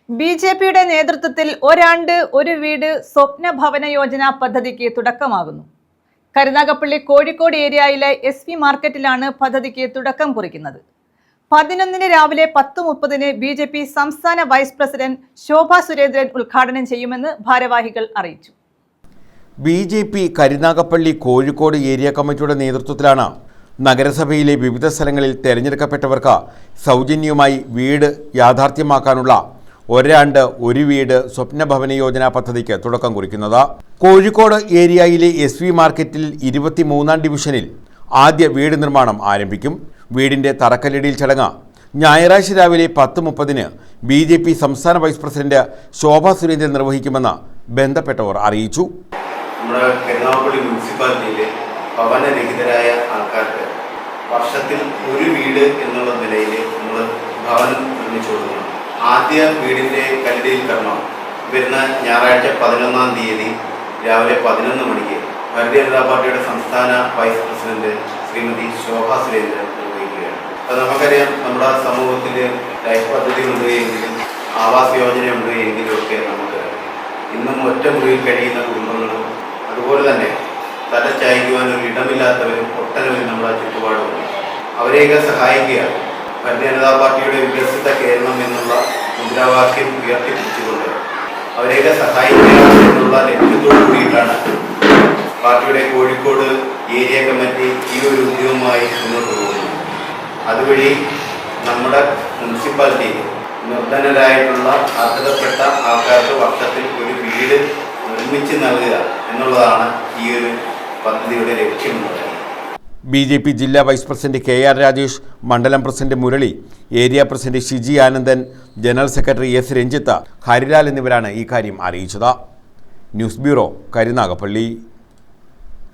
ബിജെപിയുടെ നേതൃത്വത്തിൽ ഒരാണ്ട് ഒരു വീട് സ്വപ്ന ഭവന യോജന പദ്ധതിക്ക് തുടക്കമാകുന്നു. കരുനാഗപ്പള്ളി കോഴിക്കോട് ഏരിയയിലെ എസ്.വി. മാർക്കറ്റിലാണ് പദ്ധതിക്ക് തുടക്കം കുറിക്കുന്നത്. 11 രാവിലെ 10:30 ബിജെപി സംസ്ഥാന വൈസ് പ്രസിഡന്റ് ശോഭാ സുരേന്ദ്രൻ ഉദ്ഘാടനം ചെയ്യുമെന്ന് ഭാരവാഹികൾ അറിയിച്ചു. ബിജെപി കരുനാഗപ്പള്ളി കോഴിക്കോട് ഏരിയ കമ്മിറ്റിയുടെ നേതൃത്വത്തിലാണ് നഗരസഭയിലെ വിവിധ സ്ഥലങ്ങളിൽ തെരഞ്ഞെടുക്കപ്പെട്ടവർക്ക് സൗജന്യമായി വീട് യാഥാർത്ഥ്യമാക്കാനുള്ള ഒരാണ്ട് ഒരു വീട് സ്വപ്ന ഭവന യോജന പദ്ധതിക്ക് തുടക്കം കുറിക്കുന്നത്. കോഴിക്കോട് ഏരിയയിലെ എസ്.വി. മാർക്കറ്റിൽ 23-ാം ഡിവിഷനിൽ ആദ്യ വീട് നിർമ്മാണം ആരംഭിക്കും. വീടിന്റെ തറക്കല്ലിടൽ ചടങ്ങ് ഞായറാഴ്ച രാവിലെ 10:30 ബിജെപി സംസ്ഥാന വൈസ് പ്രസിഡന്റ് ശോഭാ സുരേന്ദ്രൻ നിർവഹിക്കുമെന്ന് ബന്ധപ്പെട്ടവർ അറിയിച്ചു. നമ്മുടെ കരുനാഗപ്പള്ളി മുനിസിപ്പാലിറ്റിയിലെ ഭവനരഹിതരായ ആൾക്കാർക്ക് വർഷത്തിൽ ഒരു വീട് എന്നുള്ള നിലയിൽ നമ്മൾ ഭവനം നിർമ്മിച്ചു കൊടുക്കണം. ആദ്യ വീടിൻ്റെ കല്ലിടൽ കർമ്മം വരുന്ന ഞായറാഴ്ച 11-ാം തീയതി രാവിലെ 11 മണിക്ക് ഭാരതീയ ജനതാ പാർട്ടിയുടെ സംസ്ഥാന വൈസ് പ്രസിഡന്റ് ശ്രീമതി ശോഭാ സുരേന്ദ്രൻ നിർവഹിക്കുകയാണ്. അത് നമുക്കറിയാം, നമ്മുടെ സമൂഹത്തിൽ ലൈഫ് പദ്ധതികളുണ്ട് എങ്കിലും ആവാസ് യോജനയുണ്ട് എങ്കിലും ഒക്കെ നമുക്ക് ഇന്നും ഒറ്റ മുറിയിൽ കഴിയുന്ന കുടുംബങ്ങളും അതുപോലെ തന്നെ തലച്ചായ്ക്കുവാൻ ഒരു ഇടമില്ലാത്തവരും ഒട്ടനവധി നമ്മുടെ ചുറ്റുപാടുമുണ്ട്. അവരെയൊക്കെ സഹായിക്കുക. ഭാരതീയ ജനതാ പാർട്ടിയുടെ വികസിത കേരളം എന്നുള്ള മുദ്രാവാക്യം ഉയർത്തിപ്പിടിച്ചുകൊണ്ട് അവരെയൊക്കെ സഹായിക്കുക എന്നുള്ള ലക്ഷ്യത്തോടു കൂടിയിട്ടാണ് പാർട്ടിയുടെ കോഴിക്കോട് ഏരിയ കമ്മിറ്റി ഈ ഒരു ഉദ്യമവുമായി മുന്നോട്ട് പോകുന്നത്. അതുവഴി നമ്മുടെ മുനിസിപ്പാലിറ്റിയിൽ നിർധനരായിട്ടുള്ള അർഹതപ്പെട്ട ആൾക്കാർക്ക് വർഷത്തിൽ ഒരു വീട് നിർമ്മിച്ച് നൽകുക എന്നുള്ളതാണ് ഈ ഒരു പദ്ധതിയുടെ ലക്ഷ്യമുള്ളത്. ബിജെപി ജില്ലാ വൈസ് പ്രസിഡന്റ് കെ.ആർ. രാജേഷ്, മണ്ഡലം president Murali, area president Shiji Anandan, general secretary S. Ranjith, Harilal എന്നിവരാണ് ഇക്കാര്യം അറിയിച്ചത്. News bureau, Karunagappally.